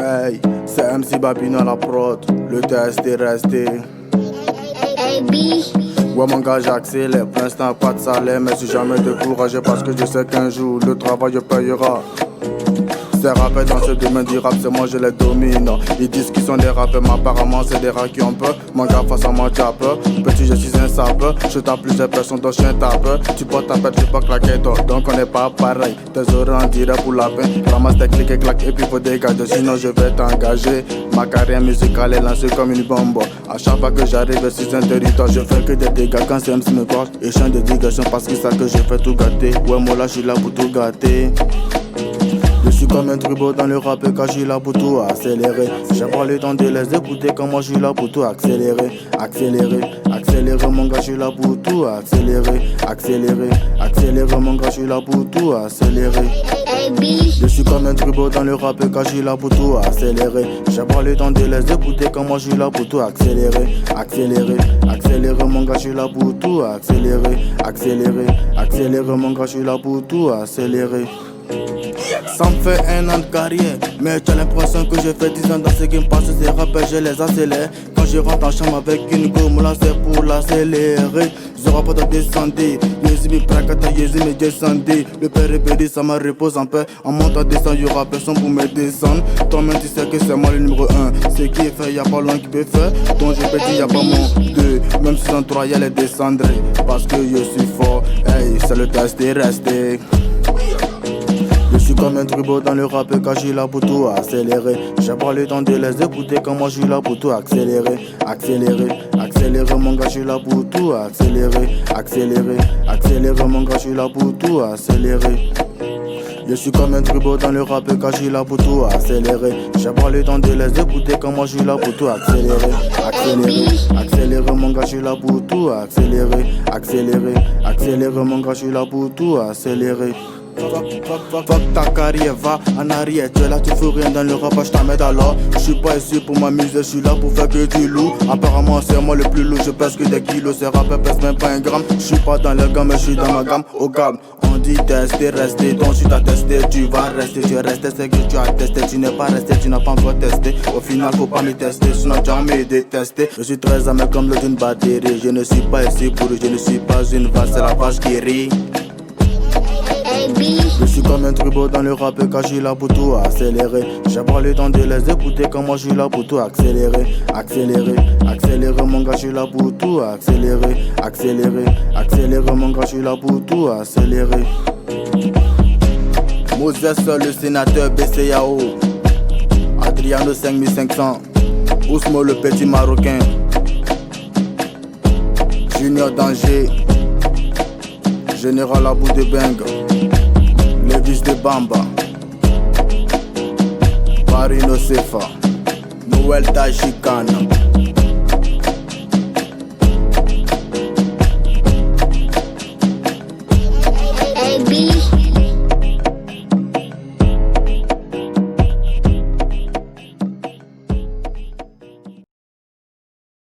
Hey, c'est MC Babino à la prod, le test est resté. Hey, B. Ouais mon gars j'accélère, pour l'instant pas de salaire, mais si jamais découragé parce que je sais qu'un jour le travail payera. Ces rappeurs dans ce domaine du rap, c'est moi je les domine. Ils disent qu'ils sont des rappeurs, mais apparemment c'est des rats qui ont peur. Mon gars face à moi tape, petit je suis un sapeur. Je tape plusieurs personnes dont je suis un tapeur. Tu portes ta pète, je pas claquer toi, donc on n'est pas pareil. Tes oreilles en dirait pour la peine. Ramasse tes clics et claques et puis faut dégager, sinon je vais t'engager. Ma carrière musicale est lancée comme une bombe. À chaque fois que j'arrive sur un territoire, je fais que des dégâts quand c'est MC me croise. Et je de digression parce qu'ils savent que je fais tout gâter. Ouais moi là je suis là pour tout gâter. Je suis comme un trubo dans le rap car je suis là pour tout accélérer. J'ai pas le temps de les écouter quand moi je suis là pour tout accélérer. Accélérer, accélérer mon gars je suis là pour tout accélérer. Accélérer, accélérer mon gars je suis là pour tout accélérer. Hey, B. Je suis comme un trubo dans le rap car je suis là pour tout accélérer. J'ai pas le temps de les écouter quand moi je suis là pour tout accélérer. Accélérer, accélérer mon gars je suis là pour tout accélérer. Accélérer, accélérer mon gars je suis là pour tout accélérer. Ça me fait un an de carrière, mais j'ai l'impression que j'ai fait 10 ans dans ce game parce que ces rappeurs je les accélère. Quand je rentre en chambre avec une gomme là c'est pour l'accélérer. Je rappe dans descendre, Yezimi Prakata, Yezimi descendre. Le père est béni, ça me repose en paix. En montant descend, y'aura personne pour me descendre. Toi-même tu sais que c'est moi le numéro 1. Ce qui est fait, y'a pas l'un qui peut faire. Donc je peux dire y'a pas mon 2. Même si en 3 y'a les descendre. Parce que je suis fort, hey, c'est le test est resté. Je suis comme un trubo dans le rap car je suis là pour tout accélérer. J'ai pas le temps de les écouter quand moi je suis là pour tout accélérer. Accélérer, accélérer mon gars je suis là pour tout accélérer. Accélérer, accélérer mon gars je suis là pour tout accélérer. Je suis comme un trubo dans le rap car je suis là pour tout accélérer. J'ai pas le temps de les écouter quand moi je suis là pour tout accélérer. Accélérer, accélérer mon gars je suis là pour tout accélérer. Accélérer, accélérer mon gars je suis là pour tout accélérer. Fuck ta carrière, va en arrière. Tu es là, tu fais rien dans le rap, je t'amène alors. Je suis pas ici pour m'amuser, je suis là pour faire que du loup. Apparemment c'est moi le plus lourd, je pèse que des kilos. Ces rappeurs pèsent même pas un gramme. Je suis pas dans le gamme, mais je suis dans ma gamme. Au gamme, on dit tester, rester. Donc si t'as testé, tu vas rester. Tu es resté, c'est que tu as testé. Tu n'es pas resté, tu n'as pas encore testé. Au final faut pas me tester, sinon jamais détesté. Je suis très amer comme le d'une batterie. Je ne suis pas ici pour eux, je ne suis pas une vache, c'est la vache qui rit. Je suis comme un trubo dans le rap car je suis là pour tout accélérer. J'ai pas le temps de les écouter quand moi je suis là pour tout accélérer. Accélérer, accélérer mon gars je suis là pour tout accélérer. Accélérer, accélérer mon gars je suis là pour tout accélérer. Moses le sénateur BCAO, Adriano 5500, Ousmo le petit marocain, Junior Danger, Général Abou de Beng, Lévis de Bamba, Marino Sefa, Noël Tachikana.